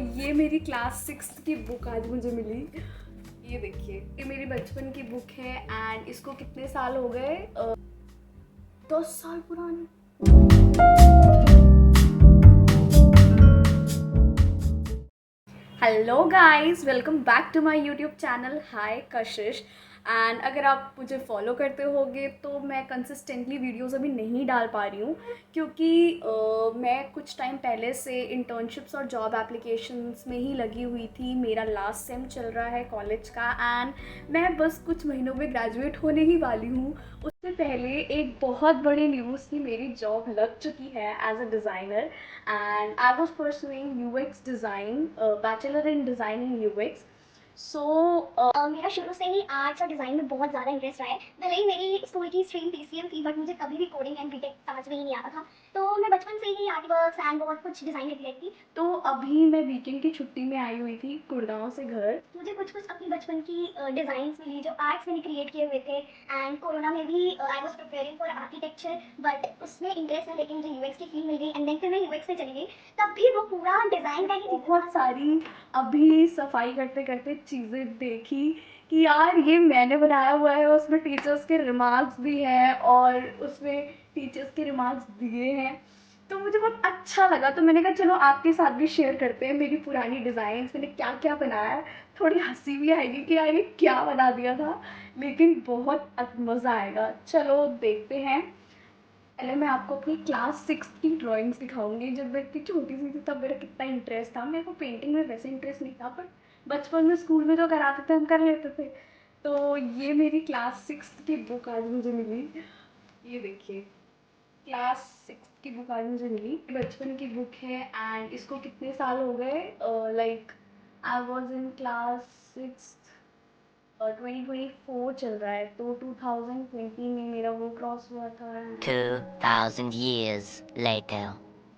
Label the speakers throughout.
Speaker 1: ये मेरी क्लास 6 की बुक आज मुझे मिली। ये देखिए, ये मेरी बचपन की बुक है एंड इसको कितने साल हो गए, 10 साल पुरानी। Hello guys, welcome back to my YouTube channel. Hi Kashish. And अगर आप मुझे फॉलो करते होगे तो मैं कंसिस्टेंटली वीडियोस अभी नहीं डाल पा रही हूँ क्योंकि मैं कुछ टाइम पहले से इंटर्नशिप्स और जॉब एप्लीकेशंस में ही लगी हुई थी। मेरा लास्ट सेम चल रहा है कॉलेज का एंड मैं बस कुछ महीनों में ग्रेजुएट होने ही वाली हूँ। उससे पहले एक बहुत बड़ी न्यूज़ थी, मेरी जॉब लग चुकी है as a designer and I was pursuing UX design, bachelor in design in UX. सो
Speaker 2: मेरा शुरू से ही आर्ट्स और डिज़ाइन में बहुत ज़्यादा इंटरेस्ट रहा है। भले ही मेरी स्कूल की स्ट्रीम पीसीएम थी, बट मुझे कभी भी कोडिंग एंड बीटेक समझ में ही नहीं आता था। तो मैं बचपन से ही आर्ट वर्क्स एंड बहुत कुछ डिज़ाइन करती रहती थी।
Speaker 1: तो अभी मैं वीकेंड की छुट्टी में आई हुई थी गुड़गांव से घर।
Speaker 2: मुझे कुछ कुछ अपनी बचपन की डिज़ाइंस मिली जो आर्ट्स मैंने क्रिएट किए हुए थे। एंड कोरोना में भी I was preparing for architecture, but उसमें इंटरेस्ट है, लेकिन मुझे यूएक्स की फील्ड मिल गई एंड देन फिर मैं यूएक्स में चली गई। तब भी वो पूरा डिज़ाइन का ही
Speaker 1: बहुत सारी अभी सफाई करते करते चीज़ें देखी कि यार ये मैंने बनाया हुआ है, उसमें टीचर्स के रिमार्क्स भी हैं और उसमें टीचर्स के रिमार्क्स दिए हैं। तो मुझे बहुत अच्छा लगा, तो मैंने कहा चलो आपके साथ भी शेयर करते हैं मेरी पुरानी डिज़ाइंस, मैंने क्या क्या बनाया है। थोड़ी हंसी भी आएगी कि यार ये क्या बना दिया था, लेकिन बहुत मज़ा आएगा। चलो देखते हैं। पहले मैं आपको अपनी क्लास 6 की ड्राइंग्स दिखाऊंगी। जब मैं इतनी छोटी सी थी तब मेरा कितना इंटरेस्ट था। मेरे को पेंटिंग में वैसे इंटरेस्ट नहीं था, पर बचपन में स्कूल में जो कराते थे हम कर लेते थे। तो ये मेरी क्लास 6 की बुक आज मुझे मिली। ये देखिए, क्लास 6 की बुक आज मुझे मिली। बचपन की बुक है एंड इसको कितने साल हो गए, like I was in class 6 और 2024 चल रहा है, तो 2020 में मेरा वो क्रॉस हुआ था।
Speaker 3: 2,000 years later.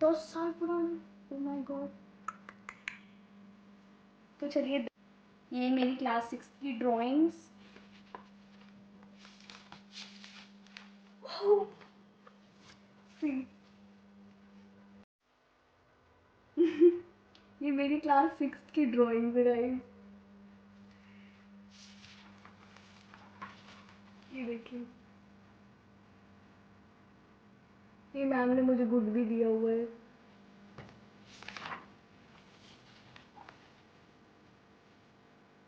Speaker 1: 10 साल पुरानी। Oh my God. तो चलिए, ये मेरी क्लास 6 की ड्राइंग्स। ये मेरी क्लास 6 की ड्राइंग्स है गाइस। ये देखिए, ये मैम ने मुझे गुड भी दिया हुआ है।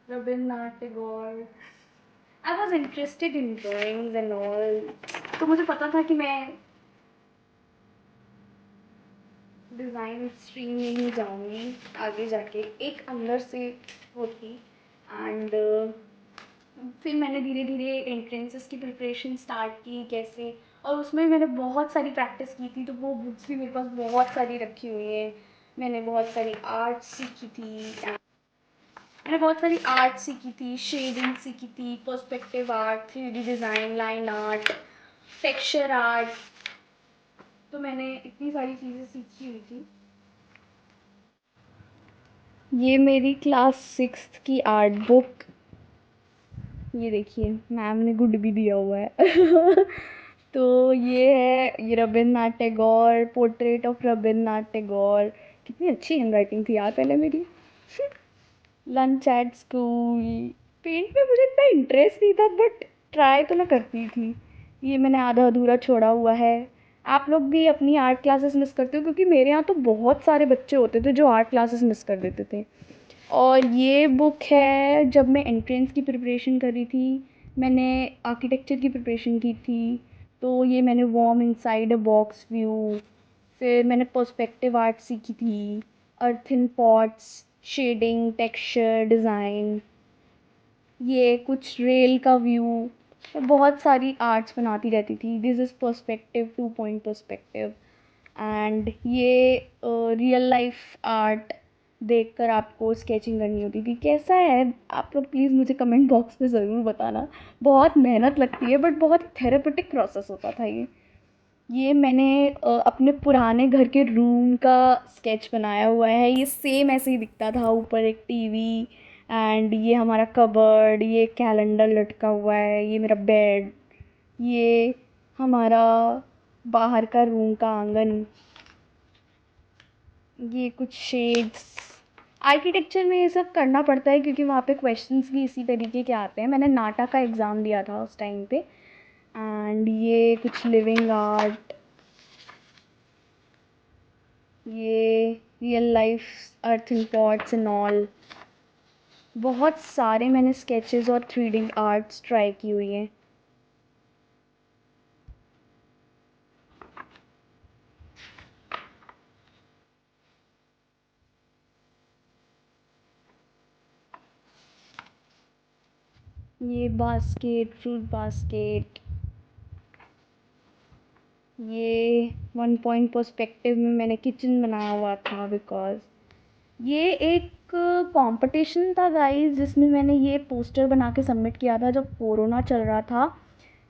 Speaker 1: Rabindranath Tagore. I was interested in drawings and all, तो मुझे पता था कि मैं डिज़ाइन स्ट्रीम में ही जाऊँगी आगे जाके। एक अंदर से वो थी एंड फिर मैंने धीरे धीरे एंट्रेंसेस की प्रिपरेशन स्टार्ट की कैसे, और उसमें मैंने बहुत सारी प्रैक्टिस की थी। तो वो बुक्स भी मेरे पास बहुत सारी रखी हुई हैं। मैंने बहुत सारी आर्ट सीखी थी, मैंने बहुत सारी आर्ट सीखी थी, शेडिंग सीखी थी, perspective art, 3D design, line art, texture art. तो मैंने इतनी सारी चीज़ें सीखी हुई थी। ये मेरी क्लास 6 की आर्ट बुक। ये देखिए, मैम ने गुड भी दिया हुआ है। तो ये है, ये रविन्द्रनाथ टैगोर, पोर्ट्रेट ऑफ रविन्द्रनाथ टैगोर। कितनी अच्छी हैंडराइटिंग थी यार पहले मेरी। Lunch at school. पेंट में मुझे इतना इंटरेस्ट नहीं था, बट ट्राई तो मैं करती थी। ये मैंने आधा अधूरा छोड़ा हुआ है। आप लोग भी अपनी आर्ट क्लासेस मिस करते हो? क्योंकि मेरे यहाँ तो बहुत सारे बच्चे होते थे जो आर्ट क्लासेस मिस कर देते थे। और ये बुक है, जब मैं एंट्रेंस की प्रिपरेशन कर रही थी, मैंने आर्किटेक्चर की प्रिपरेशन की थी। तो ये मैंने worm inside a box view, फिर मैंने पर्सपेक्टिव आर्ट सीखी थी, earthen pots, shading, texture, design, ये कुछ रेल का व्यू। मैं बहुत सारी आर्ट्स बनाती रहती थी। This is perspective, 2 point perspective. And ये रियल लाइफ आर्ट देखकर आपको स्केचिंग करनी होती थी। कैसा है, आप लोग प्लीज़ मुझे कमेंट बॉक्स में ज़रूर बताना। बहुत मेहनत लगती है, बट बहुत थेरेपेटिक प्रोसेस होता था ये मैंने अपने पुराने घर के रूम का स्केच बनाया हुआ है। ये सेम ऐसे ही दिखता था, ऊपर एक टीवी एंड ये हमारा कबर्ड, ये कैलेंडर लटका हुआ है, ये मेरा बेड, ये हमारा बाहर का रूम का आंगन, ये कुछ शेड्स। आर्किटेक्चर में ये सब करना पड़ता है क्योंकि वहाँ पे क्वेश्चंस भी इसी तरीके के आते हैं। मैंने नाटा का एग्ज़ाम दिया था उस टाइम पे। एंड ये कुछ लिविंग आर्ट, ये real life earthen pots and all, बहुत सारे मैंने स्केचेस और 3D आर्ट्स ट्राई की हुई हैं। ये बास्केट, फ्रूट बास्केट, ये 1 पॉइंट पर्सपेक्टिव में मैंने किचन बनाया हुआ था बिकॉज़ ये एक कंपटीशन था गाइस जिसमें मैंने ये पोस्टर बना के सबमिट किया था जब कोरोना चल रहा था।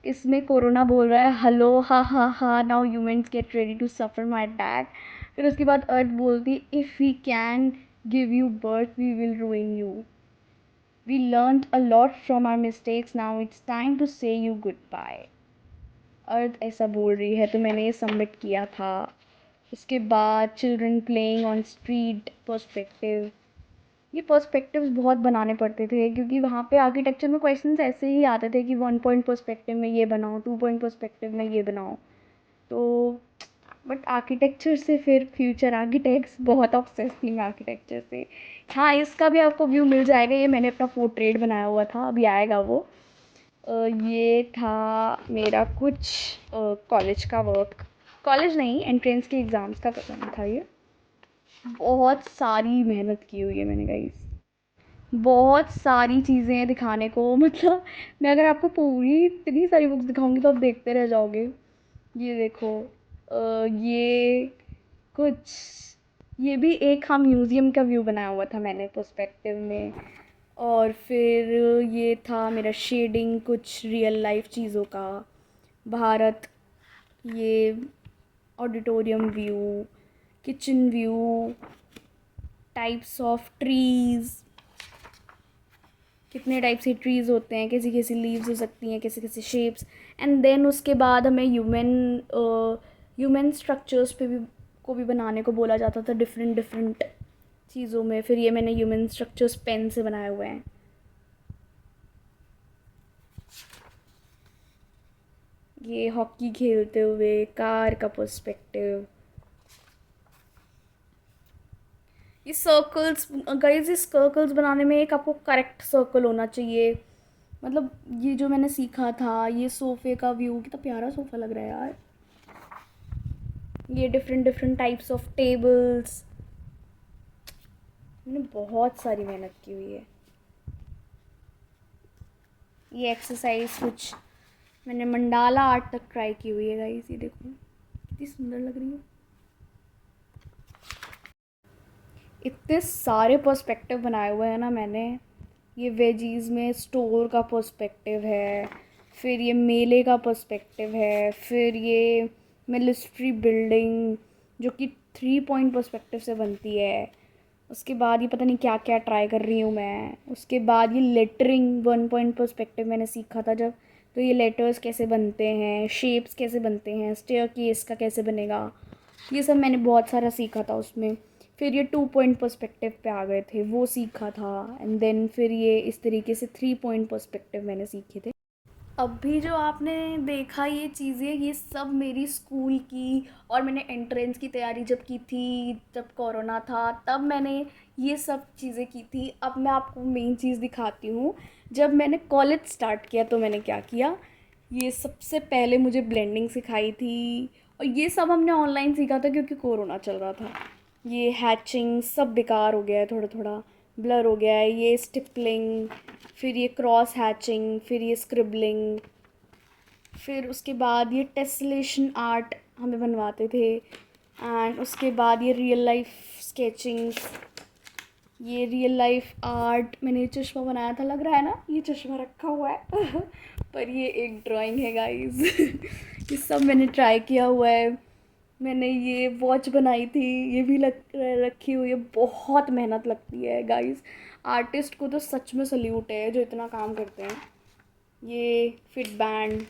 Speaker 1: इसमें कोरोना बोल रहा है हेलो हा हा हा now humans get ready to suffer my attack. फिर उसके बाद अर्थ बोलती if we can give you birth we will ruin you, we learned a lot from our mistakes, now it's time to say you good bye. Earth ऐसा बोल रही है, तो मैंने ये सबमिट किया था। उसके बाद children playing on street perspective. ये पर्सपेक्टिव्स बहुत बनाने पड़ते थे क्योंकि वहाँ पे आर्किटेक्चर में क्वेश्चंस ऐसे ही आते थे कि 1 पॉइंट पर्सपेक्टिव में ये बनाओ, 2 पॉइंट पर्सपेक्टिव में ये बनाओ। तो बट आर्किटेक्चर से फिर फ्यूचर आर्किटेक्ट्स बहुत ऑब्सेस थी मैं आर्किटेक्चर से। हाँ, इसका भी आपको व्यू मिल जाएगा, ये मैंने अपना पोर्ट्रेट बनाया हुआ था, अभी आएगा वो। ये था मेरा कुछ कॉलेज का वर्क, कॉलेज नहीं एंट्रेंस के एग्ज़ाम्स का करना था ये। बहुत सारी मेहनत की हुई है मैंने गाइस, बहुत सारी चीज़ें हैं दिखाने को। मतलब मैं अगर आपको पूरी इतनी सारी बुक्स दिखाऊंगी तो आप देखते रह जाओगे। ये देखो, ये कुछ, ये भी एक हाँ म्यूज़ियम का व्यू बनाया हुआ था मैंने पर्सपेक्टिव में। और फिर ये था मेरा शेडिंग कुछ रियल लाइफ चीज़ों का, भारत, ये auditorium view, kitchen view, types of trees, कितने टाइप से ट्रीज़ होते हैं, कैसी कैसी लीव्स हो सकती हैं, कैसे कैसे शेप्स। एंड देन उसके बाद हमें ह्यूमन स्ट्रक्चर्स पे भी को भी बनाने को बोला जाता था डिफरेंट डिफरेंट चीज़ों में। फिर ये मैंने ह्यूमन स्ट्रक्चर्स पेन से बनाए हुए हैं। ये हॉकी खेलते हुए कार का पर्सपेक्टिव, ये सर्कल्स गाइस, ये सर्कल्स बनाने में एक आपको करेक्ट सर्कल होना चाहिए। मतलब ये जो मैंने सीखा था, ये सोफ़े का व्यू, कितना प्यारा सोफ़ा लग रहा है यार। ये different different types of tables, मैंने बहुत सारी मेहनत की हुई है। ये एक्सरसाइज कुछ मैंने मंडाला आर्ट तक ट्राई की हुई है गाइस, ये देखो कितनी सुंदर लग रही है। इतने सारे पर्सपेक्टिव बनाए हुए हैं ना मैंने। ये वेजीज़ में स्टोर का पर्सपेक्टिव है, फिर ये मेले का पर्सपेक्टिव है, फिर ये मिलिट्री बिल्डिंग जो कि 3 पॉइंट पर्सपेक्टिव से बनती है। उसके बाद ये पता नहीं क्या क्या ट्राई कर रही हूँ मैं। उसके बाद ये लेटरिंग 1 पॉइंट पर्सपेक्टिव मैंने सीखा था जब, तो ये लेटर्स कैसे बनते हैं, शेप्स कैसे बनते हैं, स्टेयरकेस का कैसे बनेगा, ये सब मैंने बहुत सारा सीखा था उसमें। फिर ये 2 पॉइंट पर्सपेक्टिव पे आ गए थे, वो सीखा था। एंड देन फिर ये इस तरीके से 3 पॉइंट पर्सपेक्टिव मैंने सीखे थे। अभी जो आपने देखा ये चीज़ें, ये सब मेरी स्कूल की, और मैंने एंट्रेंस की तैयारी जब की थी, जब कोरोना था तब मैंने ये सब चीज़ें की थी। अब मैं आपको मेन चीज़ दिखाती हूँ। जब मैंने कॉलेज स्टार्ट किया तो मैंने क्या किया, ये सबसे पहले मुझे ब्लेंडिंग सिखाई थी, और ये सब हमने ऑनलाइन सीखा था क्योंकि कोरोना चल रहा था। ये हैचिंग सब बेकार हो गया है, थोड़ा थोड़ा ब्लर हो गया है। ये स्टिपलिंग, फिर ये क्रॉस हैचिंग, फिर ये स्क्रिबलिंग, फिर उसके बाद ये टेसलेशन आर्ट हमें बनवाते थे। एंड उसके बाद ये रियल लाइफ स्केचिंग, ये रियल लाइफ आर्ट। मैंने ये चश्मा बनाया था, लग रहा है ना, ये चश्मा रखा हुआ है पर ये एक ड्राइंग है गाइस ये सब मैंने ट्राई किया हुआ है। मैंने ये वॉच बनाई थी, ये भी रखी हुई है। बहुत मेहनत लगती है गाइस, आर्टिस्ट को तो सच में सल्यूट है जो इतना काम करते हैं। ये फिट बैंड,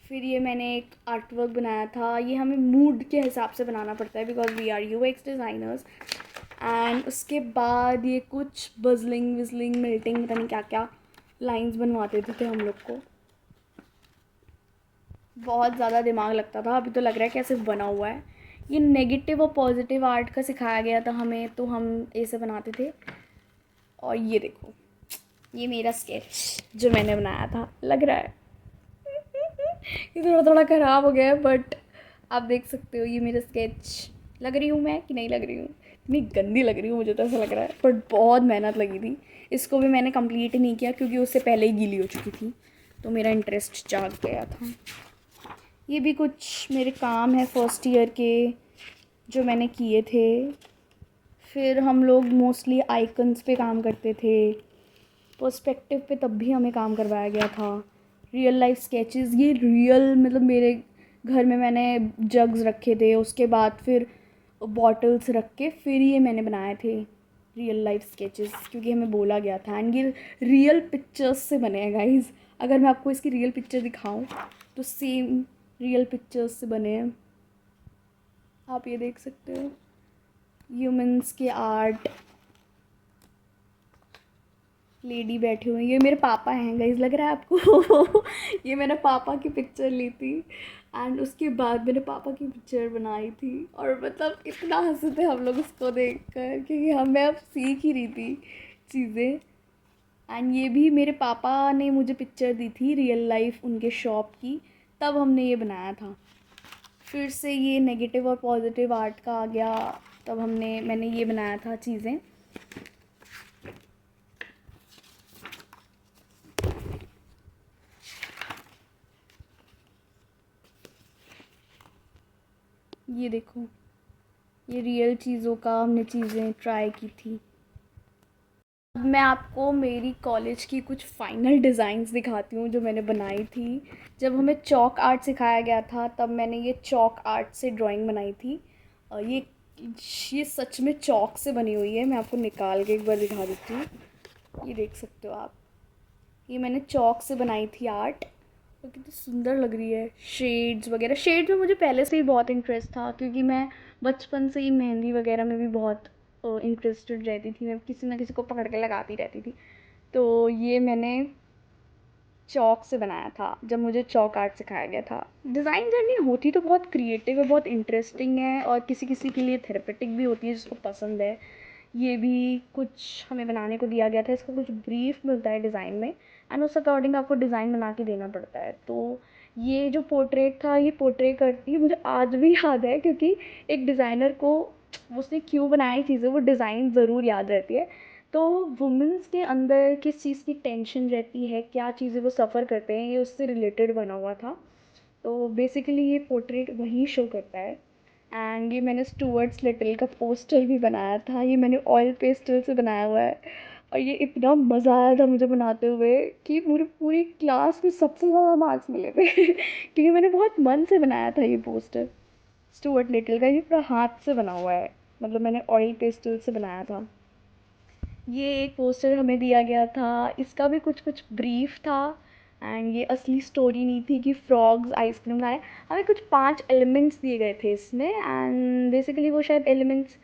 Speaker 1: फिर ये मैंने एक आर्ट वर्क बनाया था। ये हमें मूड के हिसाब से बनाना पड़ता है because we are UX designers. And उसके बाद ये कुछ बजलिंग विजलिंग मेल्टिंग पता नहीं क्या क्या लाइंस बनवाते थे हम लोग को। बहुत ज़्यादा दिमाग लगता था, अभी तो लग रहा है कैसे बना हुआ है। ये नेगेटिव और पॉजिटिव आर्ट का सिखाया गया था हमें, तो हम ऐसे बनाते थे। और ये देखो, ये मेरा स्केच जो मैंने बनाया था, लग रहा है ये थोड़ा थोड़ा ख़राब हो गया है, बट आप देख सकते हो ये मेरा स्केच। लग रही हूँ मैं कि नहीं लग रही हूँ? इतनी गंदी लग रही हूँ, मुझे तो ऐसा लग रहा है, बट बहुत मेहनत लगी थी। इसको भी मैंने कंप्लीट नहीं किया क्योंकि उससे पहले ही गीली हो चुकी थी, तो मेरा इंटरेस्ट जाग गया था। ये भी कुछ मेरे काम है फर्स्ट ईयर के जो मैंने किए थे। फिर हम लोग मोस्टली आइकन्स पे काम करते थे, पर्सपेक्टिव पे तब भी हमें काम करवाया गया था। रियल लाइफ स्केचेस, ये रियल मतलब मेरे घर में मैंने जग्स रखे थे, उसके बाद फिर बॉटल्स रख के फिर ये मैंने बनाए थे रियल लाइफ स्केचेस, क्योंकि हमें बोला गया था। एंड ये रियल पिक्चर्स से बने हैं गाइज। अगर मैं आपको इसकी रियल पिक्चर दिखाऊं तो सेम रियल पिक्चर्स से बने हैं, आप ये देख सकते हो। ह्यूमंस के आर्ट, लेडी बैठी हुई, ये मेरे पापा हैं गाइज, लग रहा है आपको ये मैंने पापा की पिक्चर ली थी एंड उसके बाद मैंने पापा की पिक्चर बनाई थी। और मतलब इतना हंसे थे हम लोग उसको देख कर, क्योंकि मैं अब सीख ही रही थी चीज़ें। एंड ये भी मेरे पापा ने मुझे पिक्चर दी थी रियल लाइफ उनके शॉप की, तब हमने ये बनाया था। फिर से ये नेगेटिव और पॉजिटिव आर्ट का आ गया, तब मैंने ये बनाया था चीज़ें। ये देखो, ये रियल चीज़ों का हमने चीज़ें ट्राई की थी। अब मैं आपको मेरी कॉलेज की कुछ फाइनल डिज़ाइंस दिखाती हूँ जो मैंने बनाई थी। जब हमें चॉक आर्ट सिखाया गया था तब मैंने ये चॉक आर्ट से ड्राइंग बनाई थी। और ये सच में चॉक से बनी हुई है, मैं आपको निकाल के एक बार दिखा देती हूँ। ये देख सकते हो आप, ये मैंने चॉक से बनाई थी आर्ट, और कितनी सुंदर लग रही है। शेड्स वगैरह, शेड में मुझे पहले से ही बहुत इंटरेस्ट था, क्योंकि मैं बचपन से ही मेहंदी वगैरह में भी बहुत इंटरेस्टेड रहती थी। मैं किसी ना किसी को पकड़ के लगाती रहती थी। तो ये मैंने चॉक से बनाया था जब मुझे चॉक आर्ट सिखाया गया था। डिज़ाइन जर्नी होती तो बहुत क्रिएटिव है, बहुत इंटरेस्टिंग है, और किसी किसी के लिए थेरेपेटिक भी होती है जिसको पसंद है। ये भी कुछ हमें बनाने को दिया गया था, इसका कुछ ब्रीफ मिलता है डिज़ाइन में, एंड उस अकॉर्डिंग आपको डिज़ाइन बना के देना पड़ता है। तो ये जो पोर्ट्रेट था, ये पोर्ट्रेट करती मुझे आज भी याद है, क्योंकि एक डिज़ाइनर को उसने क्यों बनाई चीज़ें वो डिज़ाइन ज़रूर याद रहती है। तो वुमेंस के अंदर किस चीज़ की टेंशन रहती है, क्या चीज़ें वो सफ़र करते हैं, ये उससे रिलेटेड बना हुआ था। तो बेसिकली ये पोर्ट्रेट वही शो करता है। एंड ये मैंने स्टुअर्ट्स लिटिल का पोस्टर भी बनाया था, ये मैंने ऑयल पेस्टल से बनाया हुआ है। और ये इतना मज़ा आया था मुझे बनाते हुए कि पूरी पूरी क्लास में सबसे ज़्यादा मार्क्स मिले थे क्योंकि मैंने बहुत मन से बनाया था ये पोस्टर। स्टुअर्ट लिटिल का ये पूरा हाथ से बना हुआ है, मतलब मैंने ऑयल पेस्टल से बनाया था। ये एक पोस्टर हमें दिया गया था, इसका भी कुछ कुछ ब्रीफ था। एंड ये असली स्टोरी नहीं थी कि फ्रॉग्स आइसक्रीम खा रहे हैं। हमें कुछ 5 एलिमेंट्स दिए गए थे इसमें, एंड बेसिकली वो शायद एलिमेंट्स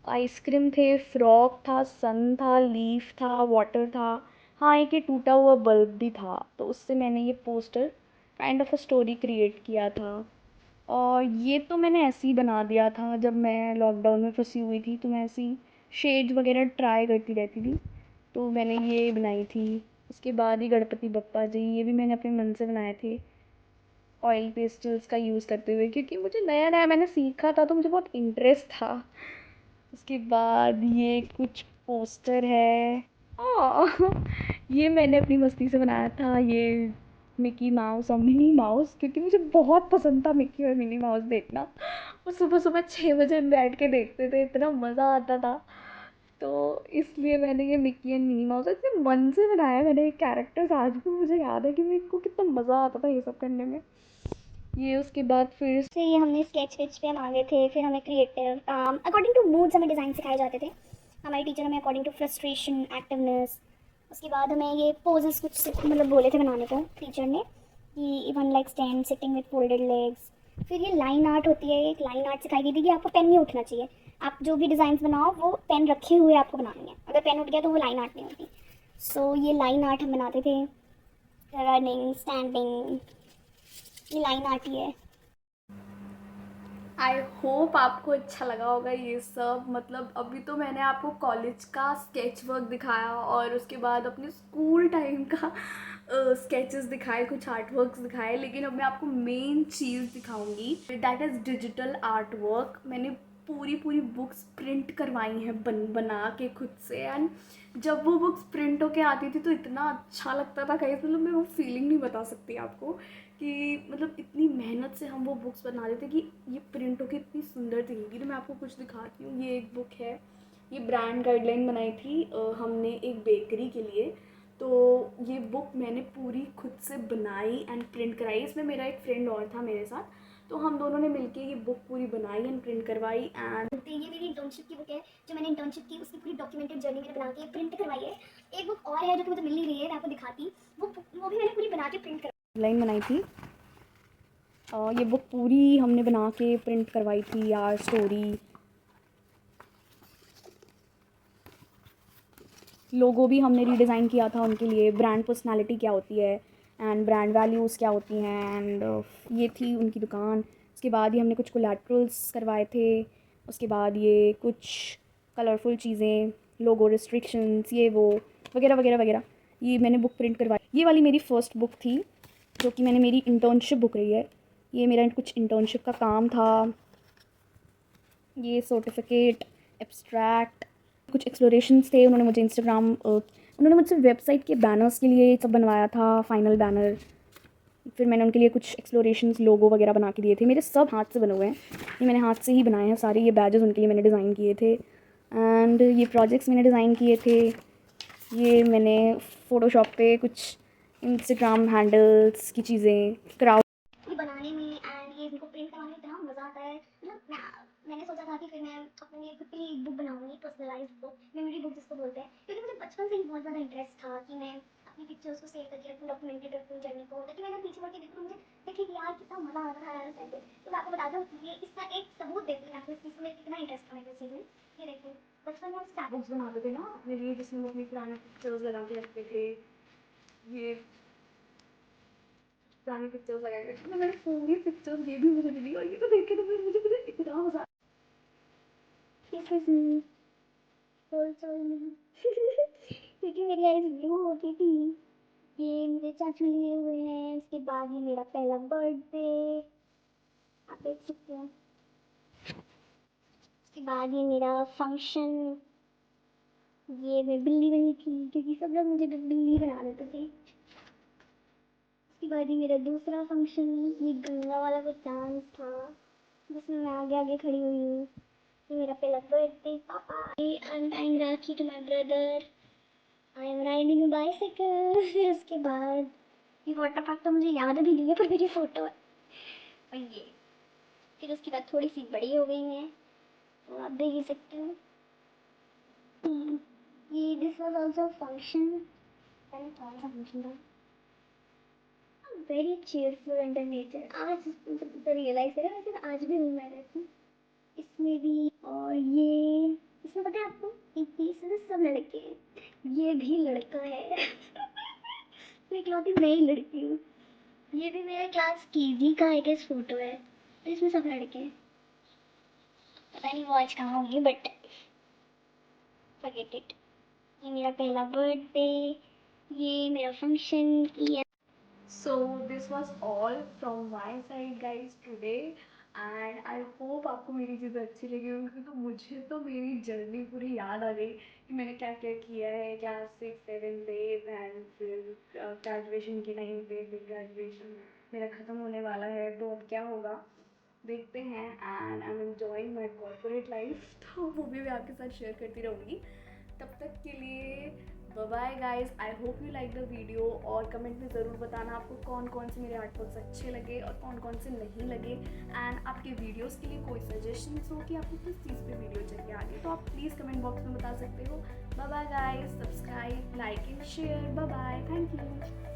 Speaker 1: आइसक्रीम थे, फ्रॉग था, सन था, लीफ था, वाटर था। हाँ, एक ये टूटा हुआ बल्ब भी था। तो उससे मैंने ये poster kind of a story create किया था। और ये तो मैंने ऐसे ही बना दिया था, जब मैं लॉकडाउन में फंसी हुई थी तो मैं ऐसे ही शेड्स वगैरह ट्राई करती रहती थी, तो मैंने ये बनाई थी। उसके बाद ही गणपति बप्पा जी, ये भी मैंने अपने मन से बनाए थे ऑयल पेस्टल्स का यूज़ करते हुए, क्योंकि मुझे नया नया मैंने सीखा था तो मुझे बहुत इंटरेस्ट था। उसके बाद ये कुछ पोस्टर है, ये मैंने अपनी मस्ती से बनाया था। ये मिकी माउस और मिनी माउस, क्योंकि मुझे बहुत पसंद था मिकी और मिनी माउस देखना। वो सुबह सुबह 6 बजे हम बैठ के देखते थे, इतना मज़ा आता था। तो इसलिए मैंने ये मिकी एंड मिनी माउस इतने मन से बनाया मैंने ये कैरेक्टर्स, आज भी मुझे याद है कि मेरे को कितना मज़ा आता था ये सब करने में। ये उसके बाद फिर
Speaker 2: से ये हमने स्केच वेच पे हम आ गए थे। फिर हमें क्रिएटिव अकॉर्डिंग टू मूड्स हमें डिज़ाइन सिखाए जाते थे। हमारे टीचर हमें अकॉर्डिंग टू फ्रस्ट्रेशन, एक्टिवनेस, उसके बाद हमें ये पोजेस कुछ मतलब बोले थे बनाने को टीचर ने, कि one like stand, sitting with folded legs. फिर ये लाइन आर्ट होती है, एक लाइन आर्ट सिखाई गई थी कि आपको पेन नहीं उठना चाहिए, आप जो भी डिज़ाइंस बनाओ वो पेन रखे हुए आपको बनानी है, अगर पेन उठ गया तो वो लाइन आर्ट नहीं होती। सो ये लाइन आर्ट हम बनाते थे, रनिंग, स्टैंडिंग, ये लाइन आर्ट ही है।
Speaker 1: आई होप आपको अच्छा लगा होगा ये सब। मतलब अभी तो मैंने आपको कॉलेज का स्केच वर्क दिखाया और उसके बाद अपने स्कूल टाइम का स्केचेस दिखाए, कुछ आर्ट वर्क्स दिखाए, लेकिन अब मैं आपको मेन चीज़ दिखाऊंगी, that is digital art work. मैंने पूरी पूरी बुक्स प्रिंट करवाई हैं बना के खुद से। एंड जब वो बुक्स प्रिंट होके आती थी तो इतना अच्छा लगता था, कहीं मतलब मैं वो फीलिंग नहीं बता सकती आपको कि मतलब इतनी मेहनत से हम वो बुक्स बनाते थे कि ये प्रिंट होके इतनी सुंदर दिखेगी। तो मैं आपको कुछ दिखाती हूँ। ये एक बुक है, ये ब्रांड गाइडलाइन बनाई थी हमने एक बेकरी के लिए। तो ये बुक मैंने पूरी खुद से बनाई एंड प्रिंट कराई। इसमें मेरा एक फ्रेंड और था मेरे साथ, तो हम दोनों ने मिलके ये बुक पूरी बनाई एंड प्रिंट करवाई। एंड
Speaker 2: ये मेरी इंटर्नशिप की बुक है, जो मैंने इंटर्नशिप की उसकी पूरी डॉक्यूमेंटेड जर्नी मैंने बना के प्रिंट करवाई है। एक बुक और है जो कि मुझे मिल नहीं रही है, मैं आपको दिखाती, वो भी मैंने पूरी बना के प्रिंट
Speaker 1: लाइन बनाई थी। ये बुक पूरी हमने बना के प्रिंट करवाई थी यार। स्टोरी, लोगो भी हमने रीडिज़ाइन किया था उनके लिए, ब्रांड पर्सनालिटी क्या होती है एंड ब्रांड वैल्यूज़ क्या होती हैं। एंड ये थी उनकी दुकान। उसके बाद ही हमने कुछ कोलैटरल्स करवाए थे। उसके बाद ये कुछ कलरफुल चीज़ें, लोगो रिस्ट्रिक्शंस, ये वो वगैरह वगैरह वगैरह, ये मैंने बुक प्रिंट करवाई। ये वाली मेरी फ़र्स्ट बुक थी जो कि मैंने, मेरी इंटर्नशिप बुक रही है। ये मेरा कुछ इंटर्नशिप का काम था। ये सर्टिफिकेट, एब्स्ट्रैक्ट, कुछ एक्सप्लोरेशंस थे। उन्होंने मुझे उन्होंने मुझसे वेबसाइट के बैनर्स के लिए सब बनवाया था, फाइनल बैनर। फिर मैंने उनके लिए कुछ एक्सप्लोरेशंस लोगो वगैरह बना के दिए थे। मेरे सब हाथ से बने हुए हैं, ये मैंने हाथ से ही बनाए हैं सारे। ये बैजेस उनके लिए मैंने डिज़ाइन किए थे एंड ये प्रोजेक्ट्स मैंने डिज़ाइन किए थे। ये मैंने फ़ोटोशॉप पे कुछ इंस्टाग्राम हैंडल्स की चीज़ें, क्राउड
Speaker 2: बनाने में एंड ये इनको प्रिंट करवाने में इतना मज़ा आता है। मतलब मैंने सोचा था कि फिर मैं अपनी खुद की एक बुक बनाऊंगी, पर्सनलाइज्ड बुक, मेमोरी बुक जिसको बोलते हैं, क्योंकि मुझे बचपन से ही बहुत ज़्यादा इंटरेस्ट था कि मैं अपनी पिक्चर्स को सेव करके रखूँ, डॉक्यूमेंटेड रखूँ जर्नी को, ताकि मैं पीछे बढ़ के देखूँ, मुझे देखे कि यार कितना मज़ा आ रहा है यार करके। तो मैं आपको बताता हूँ, ये इसका एक सबूत देती है आपको इस चीज़ में कितना इंटरेस्ट था मेरे चीज़ में। ये देखिए, बचपन में हम स्क्रैप बुक्स बनाते थे ना अपने लिए, जिसमें वो अपनी पुरानी पिक्चर्स लगा के रखते थे। ये पुरानी पिक्चर्स लगा के, तो मैंने पूरी पिक्चर्स, ये भी मुझे मिली और ये तो देख के तो फिर मुझे इतना मज़ा क्योंकि मेरी आईज ब्लू होती थी। ये मेरे चाचू लिए हुए हैं। उसके बाद ये मेरा पहला बर्थडे, आप देख सकते हैं। उसके बाद ये मेरा फंक्शन, ये मैं बिल्ली बनी थी क्योंकि सब लोग मुझे बिल्ली बना देते थे। उसके बाद ये मेरा दूसरा फंक्शन, ये गंगा वाला कुछ डांस था जिसमें मैं आगे आगे खड़ी हुई हूँ। ये मेरा पहला बर्थडे, पापा। I am tying rakhi to my brother, I am riding a bicycle. फिर उसके बाद ये वाटर पार्क तो मुझे याद भी नहीं है, पर मेरी फोटो है। और ये फिर उसके बाद थोड़ी सी बड़ी हो गई है, तो आप देख ही सकते हो। ये दिस वाज आल्सो फंक्शन, कौन सा फंक्शन था, वेरी चीयरफुल अंडर नेचर। आज तो रियलाइज करा, लेकिन आज भी हूँ मैं रहती इसमें भी। और ये इसमें पता है आपको, एक इसमें सब लड़के हैं, ये भी लड़का है। मैं इकलौती नई लड़की हूँ। ये भी मेरा क्लास केजी का आई गेस फोटो है, और इसमें सब लड़के हैं। पता नहीं वो आज कहाँ होंगे, बट फॉरगेट इट। ये मेरा पहला बर्थडे, ये मेरा फंक्शन, ये
Speaker 1: So this was all from my side guys today, and I hope आपको मेरी चीज़ें अच्छी लगी होंगी। क्योंकि तो मुझे तो मेरी जर्नी पूरी याद आ गई कि मैंने क्या क्या किया है क्लास 6-7 डेज। एंड फिर ग्रेजुएशन के टाइम पे, फिर ग्रेजुएशन मेरा ख़त्म होने वाला है, तो अब क्या होगा देखते हैं। And I am enjoying my corporate life, तो वो भी मैं आपके साथ शेयर करती रहूँगी। तब तक के लिए bye bye guys. I hope you like the video, और कमेंट में ज़रूर बताना आपको कौन कौन से मेरे आर्टवर्क्स अच्छे लगे और कौन कौन से नहीं लगे। एंड आपके वीडियोस के लिए कोई सजेशंस हो कि आपको किस चीज़ पे वीडियो चाहिए आगे, तो आप प्लीज़ कमेंट बॉक्स में बता सकते हो। Bye bye guys, subscribe, like and share. Bye bye, thank you.